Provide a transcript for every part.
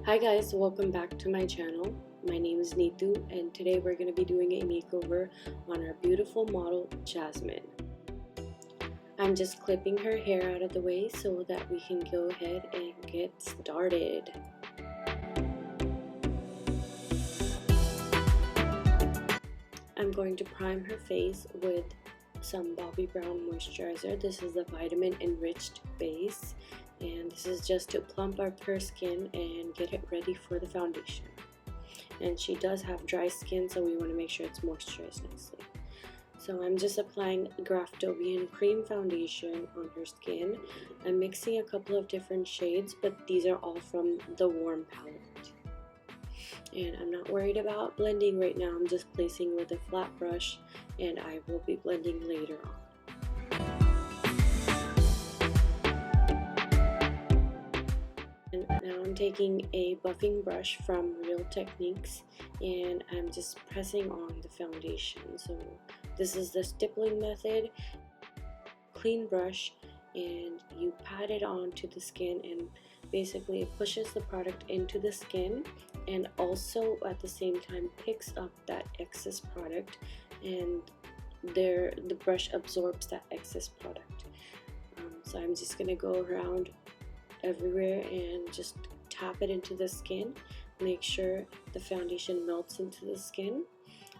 Hi guys, welcome back to my channel. My name is Neetu and today we're going to be doing a makeover on our beautiful model Jasmine. I'm just clipping her hair out of the way so that we can go ahead and get started. I'm going to prime her face with some Bobbi Brown moisturizer. This is the vitamin enriched base, and this is just to plump up her skin and get it ready for the foundation. And she does have dry skin, so we want to make sure it's moisturized nicely. So I'm just applying Graftobian cream foundation on her skin. I'm mixing a couple of different shades, but these are all from the Warm palette. And I'm not worried about blending right now. I'm just placing with a flat brush and I will be blending later on. And now I'm taking a buffing brush from Real Techniques and I'm just pressing on the foundation. So this is the stippling method. Clean brush, and you pat it onto the skin, and basically it pushes the product into the skin and also at the same time picks up that excess product, and the brush absorbs that excess product. So I'm just gonna go around everywhere and just tap it into the skin. Make sure the foundation melts into the skin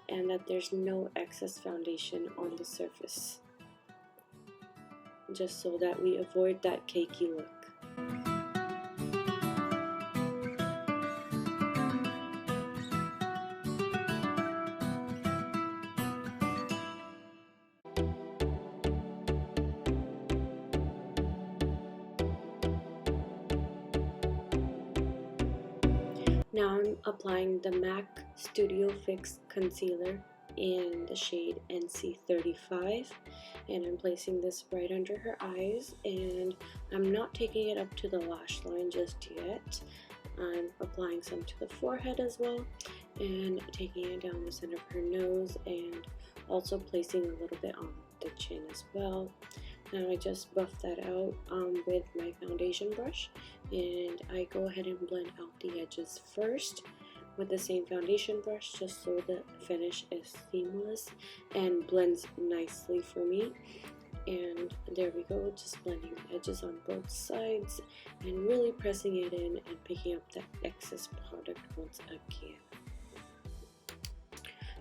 and that there's no excess foundation on the surface, just so that we avoid that cakey look. Now I'm applying the MAC Studio Fix Concealer in the shade NC35, and I'm placing this right under her eyes, and I'm not taking it up to the lash line just yet. I'm applying some to the forehead as well and taking it down the center of her nose and also placing a little bit on the chin as well. Now I just buff that out with my foundation brush, and I go ahead and blend out the edges first with the same foundation brush just so the finish is seamless and blends nicely for me. And there we go, just blending the edges on both sides and really pressing it in and picking up the excess product once again.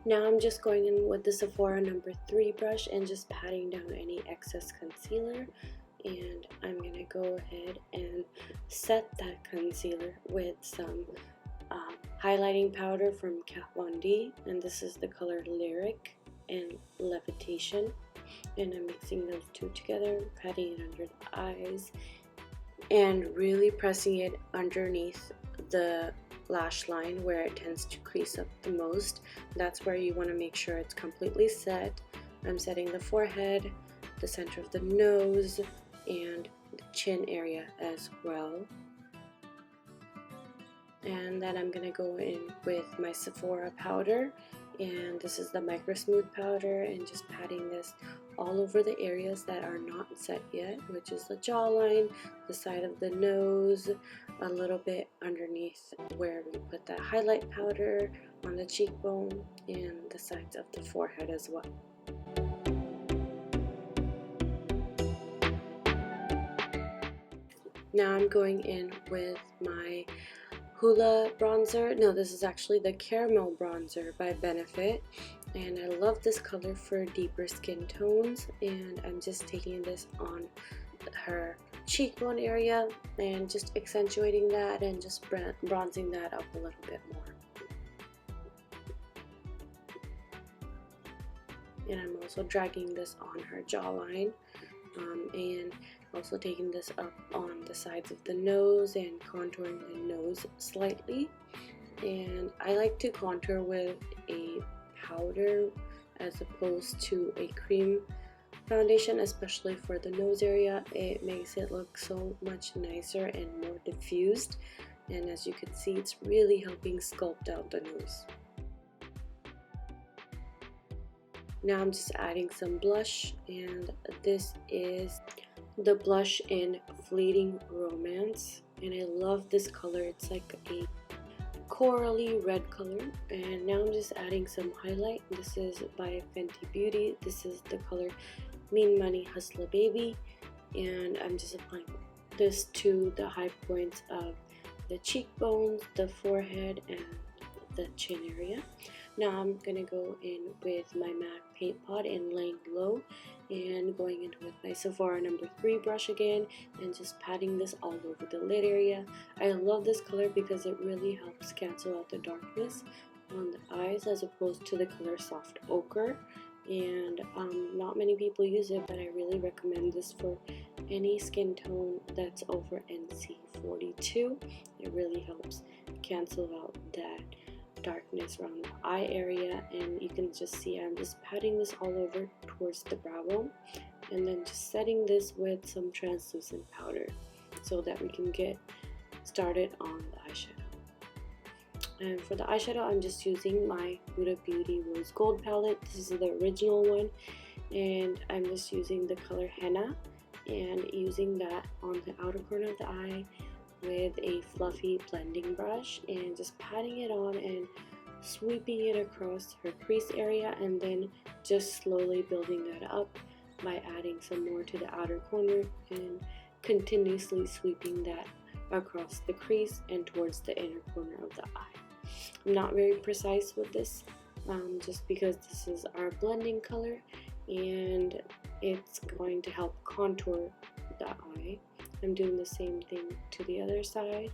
Now I'm just going in with the Sephora number 3 brush and just patting down any excess concealer, and I'm going to go ahead and set that concealer with some highlighting powder from Kat Von D, and this is the color Lyric and Levitation, and I'm mixing those two together, patting it under the eyes and really pressing it underneath the lash line where it tends to crease up the most. That's where you want to make sure it's completely set. I'm setting the forehead, the center of the nose, and the chin area as well. And then I'm going to go in with my Sephora powder, and this is the Micro Smooth powder, and just patting this all over the areas that are not set yet, which is the jawline, the side of the nose, a little bit underneath where we put that highlight powder, on the cheekbone, and the sides of the forehead as well. Now I'm going in with my Huda bronzer. No, this is actually the Caramel Bronzer by Benefit, and I love this color for deeper skin tones, and I'm just taking this on her cheekbone area and just accentuating that and just bronzing that up a little bit more. And I'm also dragging this on her jawline, and also taking this up on the sides of the nose and contouring the nose slightly. And I like to contour with a powder as opposed to a cream foundation, especially for the nose area. It makes it look so much nicer and more diffused, and as you can see, it's really helping sculpt out the nose. Now I'm just adding some blush, and this is the blush in Fleeting Romance, and I love this color. It's like a corally red color. And now I'm just adding some highlight. This is by Fenty Beauty. This is the color Mean Money Hustler Baby, and I'm just applying this to the high points of the cheekbones, the forehead, and the chin area. Now I'm gonna go in with my MAC paint pot and laying low, and going in with my Sephora number 3 brush again, and just patting this all over the lid area. I love this color because it really helps cancel out the darkness on the eyes as opposed to the color Soft Ochre. And not many people use it, but I really recommend this for any skin tone that's over NC 42. It really helps cancel out that darkness around the eye area, and you can just see I'm just patting this all over towards the brow bone, and then just setting this with some translucent powder so that we can get started on the eyeshadow. And for the eyeshadow, I'm just using my Huda Beauty Rose Gold palette. This is the original one, and I'm just using the color Henna and using that on the outer corner of the eye with a fluffy blending brush, and just patting it on and sweeping it across her crease area, and then just slowly building that up by adding some more to the outer corner and continuously sweeping that across the crease and towards the inner corner of the eye. I'm not very precise with this just because this is our blending color and it's going to help contour the eye. I'm doing the same thing to the other side.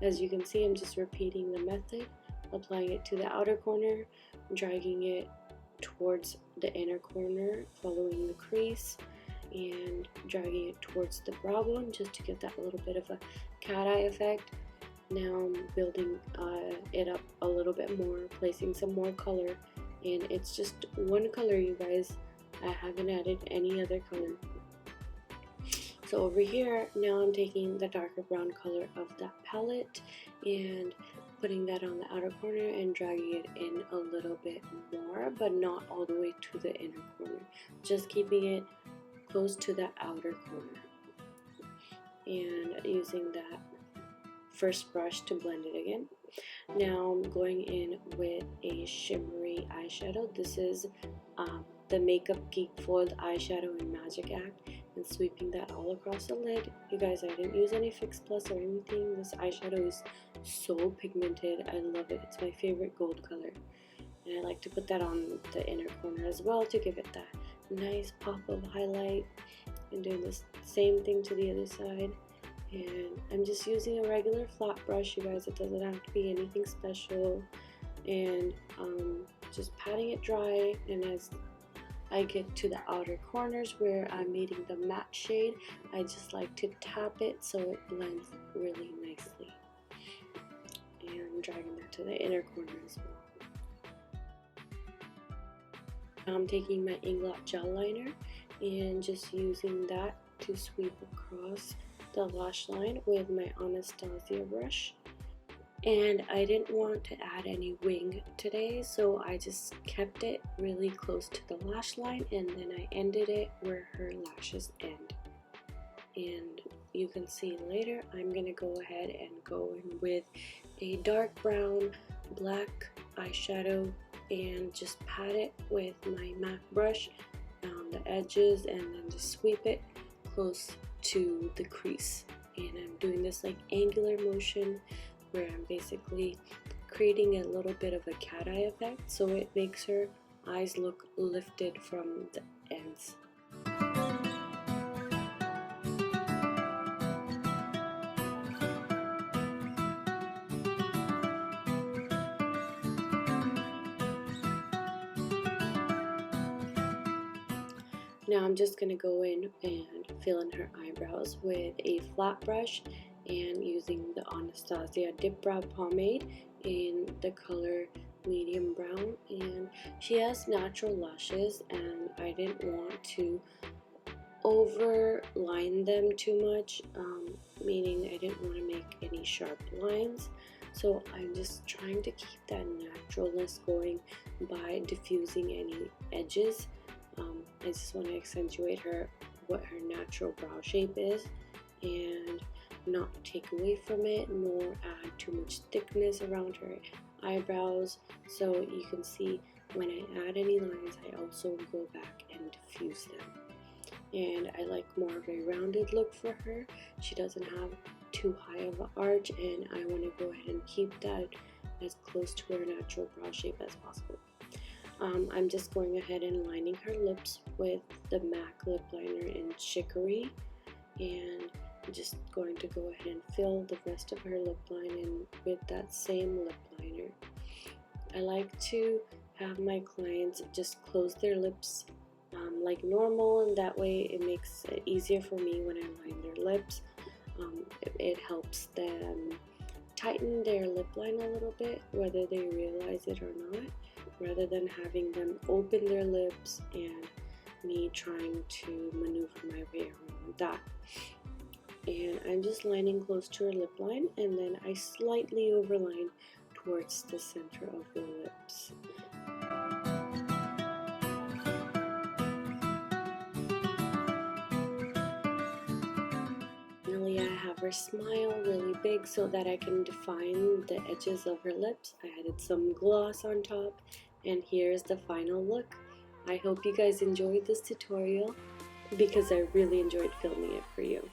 As you can see, I'm just repeating the method, applying it to the outer corner, dragging it towards the inner corner, following the crease, and dragging it towards the brow bone just to get that little bit of a cat eye effect. Now I'm building it up a little bit more, placing some more color, and it's just one color, you guys. I haven't added any other color. So over here, now I'm taking the darker brown color of that palette and putting that on the outer corner and dragging it in a little bit more, but not all the way to the inner corner. Just keeping it close to the outer corner. And using that first brush to blend it again. Now I'm going in with a shimmery eyeshadow. This is the Makeup Geek Foiled Eyeshadow in Magic Act, and sweeping that all across the lid. You guys, I didn't use any Fix Plus or anything. This eyeshadow is so pigmented. I love it. It's my favorite gold color. And I like to put that on the inner corner as well to give it that nice pop of highlight. And doing the same thing to the other side. And I'm just using a regular flat brush, you guys. It doesn't have to be anything special. And just patting it dry, and as I get to the outer corners where I'm meeting the matte shade, I just like to tap it so it blends really nicely. And I'm dragging that to the inner corner as well. Now I'm taking my Inglot Gel Liner and just using that to sweep across the lash line with my Anastasia brush. And I didn't want to add any wing today, so I just kept it really close to the lash line, and then I ended it where her lashes end. And you can see later, I'm gonna go ahead and go in with a dark brown black eyeshadow and just pat it with my MAC brush on the edges, and then just sweep it close to the crease. And I'm doing this like angular motion where I'm basically creating a little bit of a cat eye effect, so it makes her eyes look lifted from the ends. Now I'm just going to go in and fill in her eyebrows with a flat brush and using the Anastasia Dip Brow Pomade in the color medium brown. And she has natural lashes, and I didn't want to overline them too much, meaning I didn't want to make any sharp lines. So I'm just trying to keep that naturalness going by diffusing any edges. I just want to accentuate what her natural brow shape is, and not take away from it nor add too much thickness around her eyebrows. So you can see when I add any lines, I also go back and diffuse them. And I like more of a rounded look for her. She doesn't have too high of an arch, and I want to go ahead and keep that as close to her natural brow shape as possible. I'm just going ahead and lining her lips with the MAC lip liner in Chicory, and I'm just going to go ahead and fill the rest of her lip line in with that same lip liner. I like to have my clients just close their lips like normal, and that way it makes it easier for me when I line their lips. It helps them tighten their lip line a little bit, whether they realize it or not, rather than having them open their lips and me trying to maneuver my way around that. And I'm just lining close to her lip line, and then I slightly overline towards the center of the lips. Finally, I have her smile really big so that I can define the edges of her lips. I added some gloss on top, and here's the final look. I hope you guys enjoyed this tutorial because I really enjoyed filming it for you.